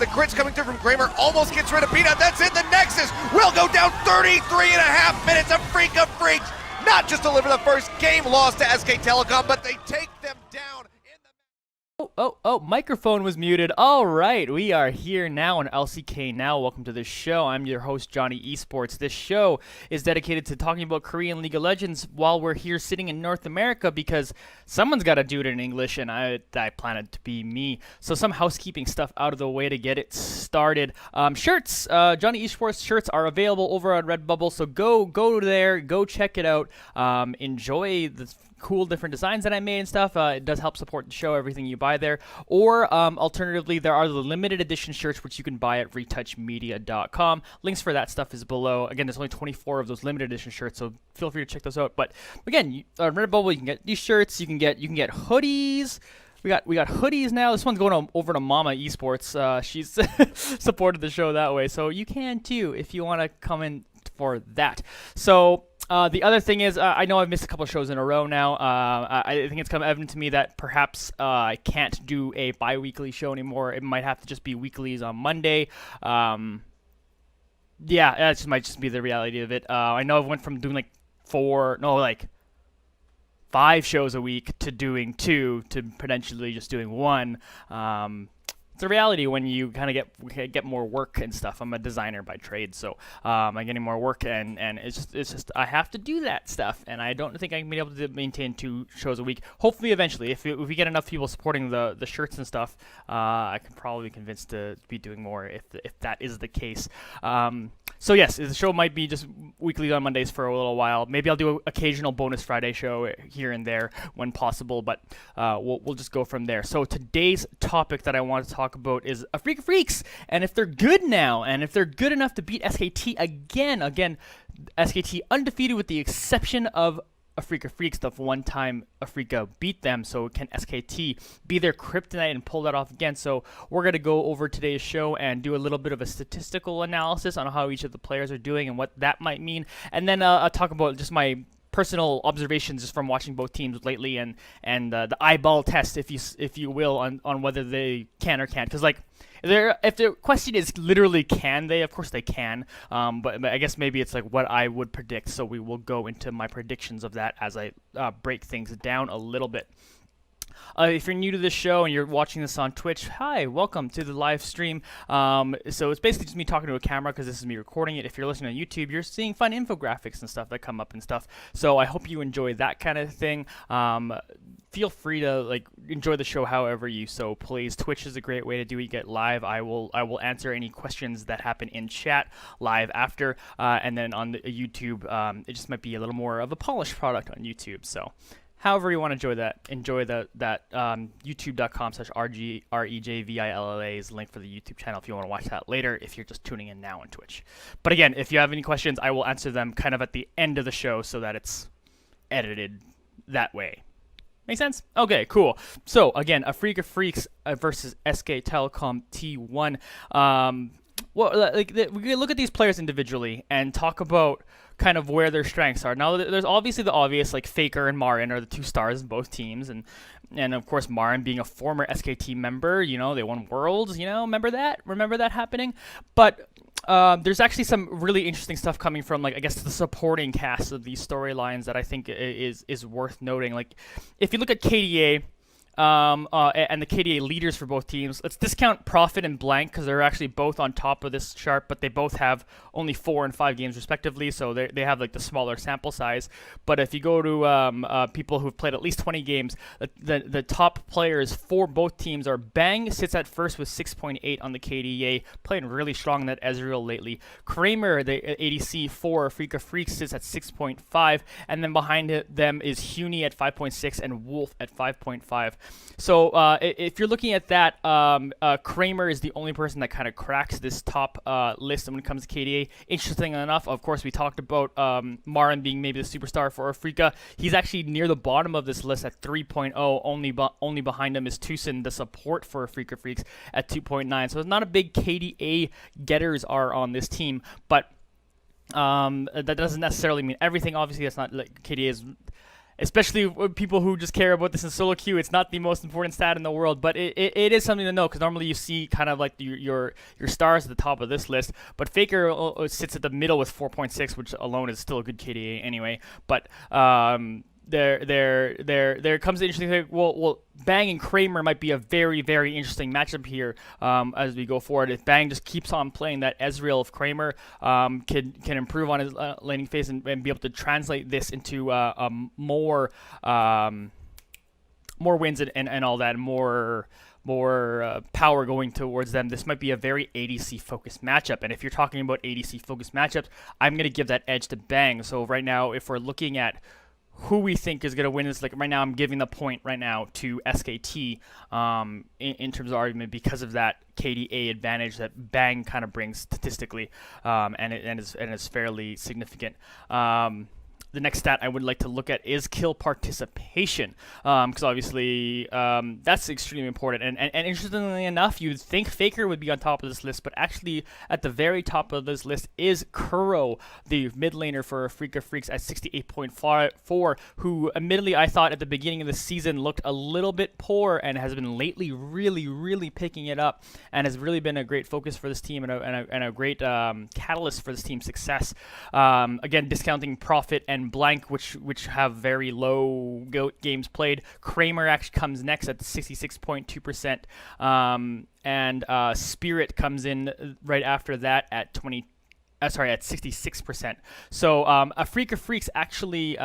but the crits coming through from Kramer almost gets rid of Peanut. That's it. The Nexus will go down 33.5 minutes. Afreeca Freecs not just deliver the first game loss to SK Telecom, but they take them down. Oh, microphone was muted. All right, we are here now on LCKNOW. Welcome to the show. I'm your host, Jonny Esports. This show is dedicated to talking about Korean League of Legends while we're here sitting in North America because someone's got to do it in English, and I plan it to be me. So some housekeeping stuff out of the way to get it started. Shirts, Jonny Esports shirts are available over on Redbubble, so go there, go check it out. Enjoy the cool different designs that I made and stuff. It does help support the show, everything you buy there. Or alternatively, there are the limited edition shirts which you can buy at retouchmedia.com. Links for that stuff is below. Again, there's only 24 of those limited edition shirts, so feel free to check those out. But again, Redbubble, you can get these shirts. You can get hoodies. We got hoodies now. This one's going over to Mama Esports. She's supported the show that way, so you can too if you want to come in for that. So the other thing is, I know I've missed a couple of shows in a row now. I think it's come evident to me that perhaps I can't do a bi-weekly show anymore. It might have to just be weeklies on Monday. Yeah, that might just be the reality of it. I know I went from doing like 5 shows a week to doing 2 to potentially just doing 1. It's a reality when you kind of get more work and stuff. I'm a designer by trade, so I'm getting more work, and it's just I have to do that stuff, and I don't think I can be able to maintain 2 shows a week. Hopefully, eventually, if we get enough people supporting the shirts and stuff, I can probably be convinced to be doing more if that is the case. So yes, the show might be just weekly on Mondays for a little while. Maybe I'll do an occasional bonus Friday show here and there when possible, but we'll just go from there. So today's topic that I want to talk about is Afreeca Freecs, and if they're good now, and if they're good enough to beat SKT again, SKT undefeated with the exception of Afreeca Freecs, the one time Afreeca beat them. So can SKT be their kryptonite and pull that off again? So we're going to go over today's show and do a little bit of a statistical analysis on how each of the players are doing and what that might mean. And then I'll talk about just my personal observations just from watching both teams lately and the eyeball test, if you will, on whether they can or can't. Because if the question is literally can they, of course they can. But I guess maybe it's like what I would predict. So we will go into my predictions of that as I break things down a little bit. If you're new to this show and you're watching this on Twitch, hi, welcome to the live stream. So it's basically just me talking to a camera because this is me recording it. If you're listening on YouTube, you're seeing fun infographics and stuff that come up and stuff. So I hope you enjoy that kind of thing. Feel free to enjoy the show however you so please. Twitch is a great way to do it. You get live. I will answer any questions that happen in chat live after, and then on the YouTube, it just might be a little more of a polished product on YouTube. So however you want to enjoy that youtube.com/REJVILLA is the link for the YouTube channel if you want to watch that later, if you're just tuning in now on Twitch. But again, if you have any questions, I will answer them kind of at the end of the show so that it's edited that way. Make sense? Okay, cool. So again, Afreeca Freecs versus SK Telecom T1. We can look at these players individually and talk about kind of where their strengths are. Now, there's obviously the obvious, like Faker and Marin are the 2 stars in both teams, and of course Marin being a former SKT member, they won Worlds, remember that happening? But there's actually some really interesting stuff coming from, I guess, the supporting cast of these storylines that I think is worth noting. Like, if you look at KDA, and the KDA leaders for both teams. Let's discount Profit and Blank because they're actually both on top of this chart, but they both have only 4 and 5 games respectively, so they have the smaller sample size. But if you go to people who've played at least 20 games, the top players for both teams are Bang sits at first with 6.8 on the KDA, playing really strong in that Ezreal lately. Kramer, the ADC for Afreeca Freecs, sits at 6.5, and then behind them is Huni at 5.6 and Wolf at 5.5. So if you're looking at that, Kramer is the only person that kind of cracks this top list when it comes to KDA. Interesting enough, of course, we talked about Marin being maybe the superstar for Afreeca. He's actually near the bottom of this list at 3.0. Only behind him is Tucson, the support for Afreeca Freecs, at 2.9. So it's not a big KDA getters are on this team, but that doesn't necessarily mean everything. Obviously, that's not KDA is especially with people who just care about this in solo queue, it's not the most important stat in the world, but it is something to know, because normally you see kind of like your stars at the top of this list, but Faker sits at the middle with 4.6, which alone is still a good KDA anyway. But there comes the interesting thing. Well, Bang and Kramer might be a very, very interesting matchup here as we go forward. If Bang just keeps on playing that Ezreal, if Kramer can improve on his laning phase and be able to translate this into more wins and all that, more power going towards them, this might be a very ADC focused matchup. And if you're talking about ADC focused matchups, I'm going to give that edge to Bang. So right now, if we're looking at who we think is going to win this, like right now, I'm giving the point right now to SKT in terms of argument, because of that KDA advantage that Bang kind of brings statistically, and is fairly significant. The next stat I would like to look at is kill participation, because obviously that's extremely important. And interestingly enough, you'd think Faker would be on top of this list, but actually at the very top of this list is Kuro, the mid laner for Afreeca Freecs at 68.4, who admittedly I thought at the beginning of the season looked a little bit poor and has been lately really picking it up, and has really been a great focus for this team and a great catalyst for this team's success. Again, discounting Profit and Blank, which have very low games played. Kramer actually comes next at 66.2%, and Spirit comes in right after that at 66%. So Afreeca Freecs actually,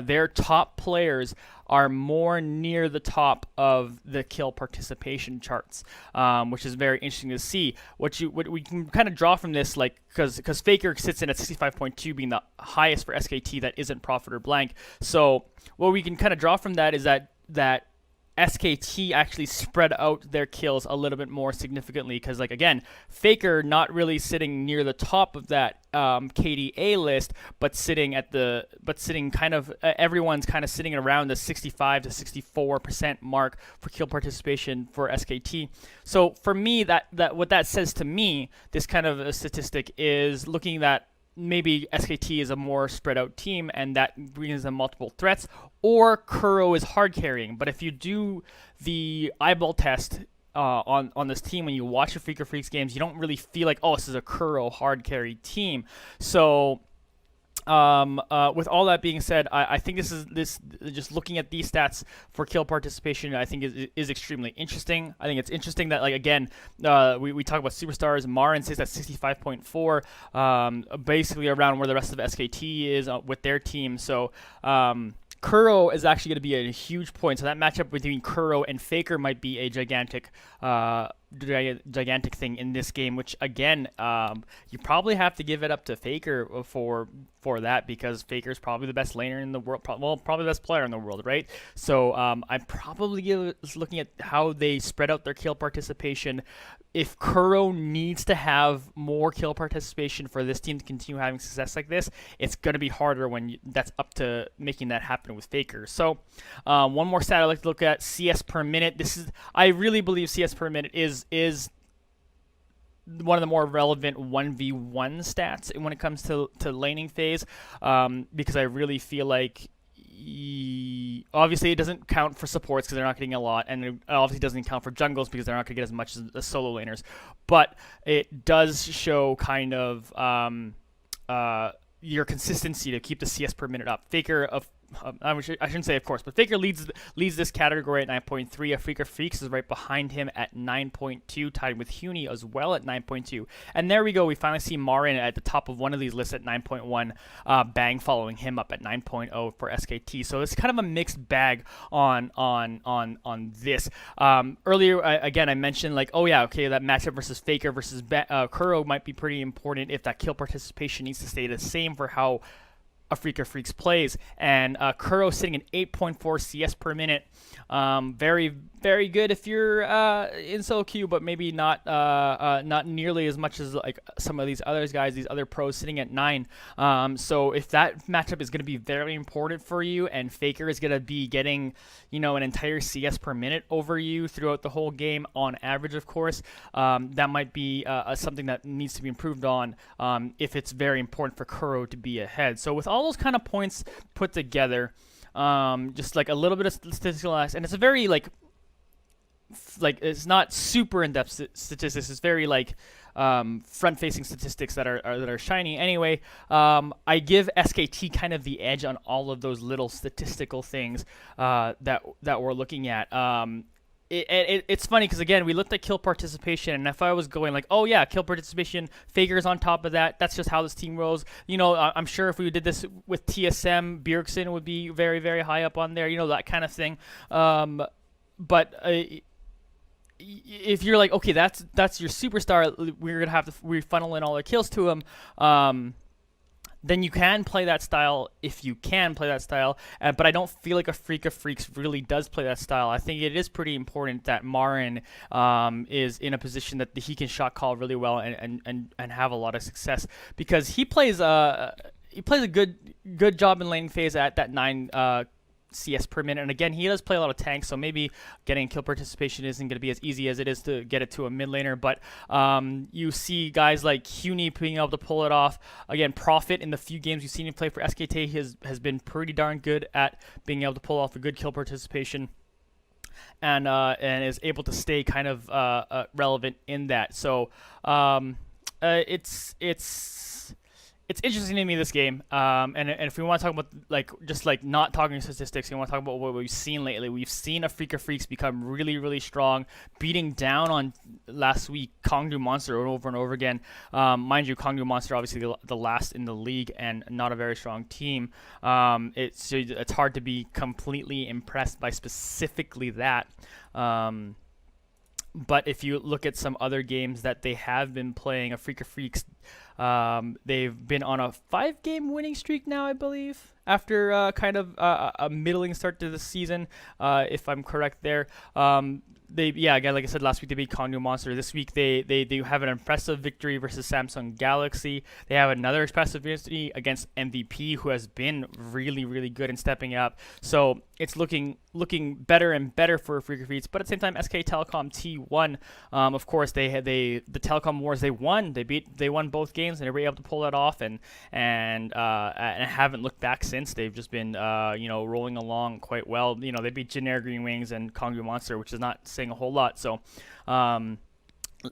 their top players are more near the top of the kill participation charts, which is very interesting to see. What we can kind of draw from this, like, because Faker sits in at 65.2, being the highest for SKT that isn't Profit or Blank. So what we can kind of draw from that is that SKT actually spread out their kills a little bit more significantly, because, like, again, Faker not really sitting near the top of that KDA list, but sitting kind of everyone's kind of sitting around the 65 to 64% mark for kill participation for SKT. So for me, that what that says to me, this kind of a statistic, is looking that maybe SKT is a more spread out team, and that brings them multiple threats, or Kuro is hard carrying. But if you do the eyeball test on this team, when you watch the Afreeca Freecs games, you don't really feel like, oh, this is a Kuro hard carry team. So with all that being said, I think this just looking at these stats for kill participation, I think is extremely interesting. I think it's interesting that, like, again, we talk about superstars. Marin sits at 65.4, basically around where the rest of SKT is with their team. So Kuro is actually going to be a huge point. So that matchup between Kuro and Faker might be a gigantic thing in this game, which, again, you probably have to give it up to Faker for that, because Faker's probably the best laner in the world, probably the best player in the world, right? So I'm probably looking at how they spread out their kill participation. If Kuro needs to have more kill participation for this team to continue having success like this, it's going to be harder when that's up to making that happen with Faker. So one more stat I'd like to look at, CS per minute. I really believe CS per minute is one of the more relevant 1v1 stats when it comes to laning phase, because I really feel like obviously it doesn't count for supports because they're not getting a lot, and it obviously doesn't count for jungles because they're not going to get as much as the solo laners, but it does show kind of your consistency to keep the CS per minute up. Faker I shouldn't say of course, but Faker leads this category at 9.3. Afreeca Freecs is right behind him at 9.2, tied with Huni as well at 9.2. And there we go. We finally see Marin at the top of one of these lists at 9.1. Bang following him up at 9.0 for SKT. So it's kind of a mixed bag on this. Earlier, again, I mentioned, like, oh yeah, okay, that matchup versus Faker versus Kuro might be pretty important if that kill participation needs to stay the same for how Afreeca Freecs plays, and Kuro sitting at 8.4 CS per minute. Very, very good if you're in solo queue, but maybe not nearly as much as like some of these other guys, these other pros sitting at 9. So if that matchup is going to be very important for you, and Faker is going to be getting, an entire CS per minute over you throughout the whole game on average, of course, that might be something that needs to be improved on if it's very important for Kuro to be ahead. So with all those kind of points put together, just like a little bit of statistical analysis, and it's a very like it's not super in-depth statistics. It's very like front-facing statistics that are shiny. Anyway, I give SKT kind of the edge on all of those little statistical things that we're looking at. It's funny because, again, we looked at kill participation, and if I was going like, oh yeah, kill participation, Fager's on top of that, that's just how this team rolls. You know, I'm sure if we did this with TSM, Bjergsen would be very, very high up on there, you know, that kind of thing. But if you're like, okay, that's your superstar, we're gonna have to funnel in all our kills to him. Then you can play that style if you can play that style. But I don't feel like Afreeca Freecs really does play that style. I think it is pretty important that Marin is in a position that he can shot call really well and have a lot of success, because he plays a good job in lane phase at that 9 CS per minute. And again, he does play a lot of tanks, so maybe getting kill participation isn't going to be as easy as it is to get it to a mid laner. But you see guys like Huni being able to pull it off. Again, Profit, in the few games you've seen him play for SKT, has been pretty darn good at being able to pull off a good kill participation, and is able to stay kind of relevant in that. So it's interesting to me, this game, and if we want to talk about just not talking statistics, we want to talk about what we've seen lately. We've seen Afreeca Freecs become really, really strong, beating down on last week Kongdu Monster over and over again. Mind you, Kongdu Monster obviously the last in the league and not a very strong team. It's hard to be completely impressed by specifically that. But if you look at some other games that they have been playing, Afreeca Freecs, they've been on a 5-game winning streak now, I believe, after kind of a middling start to the season, if I'm correct there. Again, like I said, last week they beat Kongdu Monster. This week they have an impressive victory versus Samsung Galaxy. They have another impressive victory against MVP, who has been really, really good in stepping up. So it's looking better and better for Afreeca Freecs. But at the same time, SK Telecom T1, of course, the Telecom Wars, they won. They won both games, and they were able to pull that off, and haven't looked back since. They've just been rolling along quite well. You know, they beat Generic Green Wings and Kongdu Monster, which is not saying a whole lot. So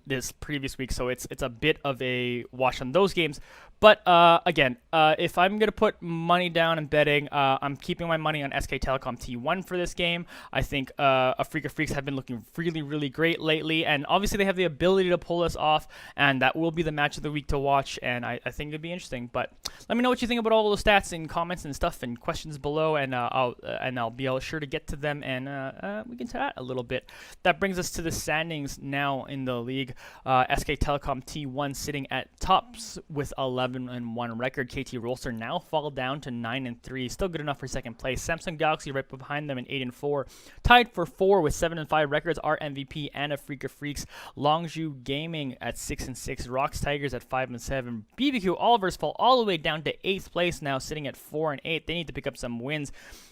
this previous week, so it's a bit of a wash on those games. But again, if I'm going to put money down in betting, I'm keeping my money on SK Telecom T1 for this game. I think Afreeca Freecs have been looking really, really great lately, and obviously they have the ability to pull this off, and that will be the match of the week to watch, and I think it'd be interesting. But let me know what you think about all those stats and comments and stuff and questions below, and I'll be sure to get to them, and we can chat a little bit. That brings us to the standings now in the league. SK Telecom T1 sitting at tops with 11-1 record. KT Rolster now fall down to 9-3, still good enough for second place. Samsung Galaxy right behind them in 8-4, tied for 4 with 7-5 records are MVP and Afreeca Freecs. Longzhu Gaming at 6-6, Rocks Tigers at 5-7. BBQ Olivers fall all the way down to 8th place now, sitting at 4-8. They need to pick up some wins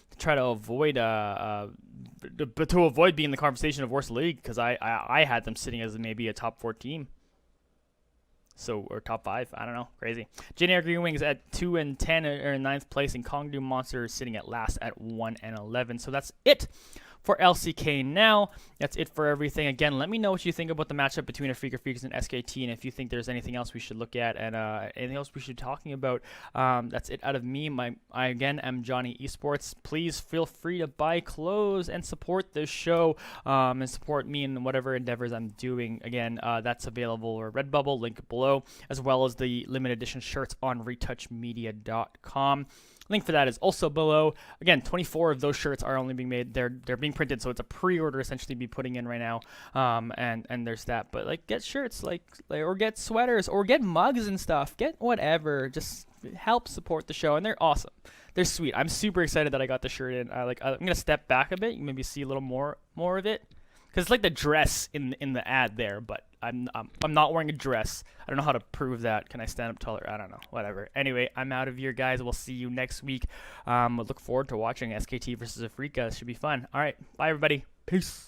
to try to avoid being in the conversation of worst league, because I had them sitting as maybe a top 4 team. So, or top 5, I don't know, crazy. Generic Green Wings at 2-10 are in 9th place, and Kongdu Monster is sitting at last at 1-11. So that's it for LCKNOW. That's it for everything. Again, let me know what you think about the matchup between Afreeca Freecs and SKT, and if you think there's anything else we should look at, and anything else we should be talking about. That's it out of me. I again am Jonny Esports. Please feel free to buy clothes and support this show, and support me in whatever endeavors I'm doing. Again, that's available or Redbubble, link below, as well as the limited edition shirts on retouchmedia.com. Link for that is also below. Again, 24 of those shirts are only being made. They're being printed, so it's a pre-order essentially to be putting in right now. And there's that. But get shirts, or get sweaters, or get mugs and stuff. Get whatever. Just help support the show, and they're awesome. They're sweet. I'm super excited that I got the shirt in. I'm gonna step back a bit. You can maybe see a little more of it. Because it's like the dress in the ad there, but I'm not wearing a dress. I don't know how to prove that. Can I stand up taller? I don't know. Whatever. Anyway, I'm out of here, guys. We'll see you next week. I look forward to watching SKT versus Afreeca. It should be fun. All right. Bye, everybody. Peace.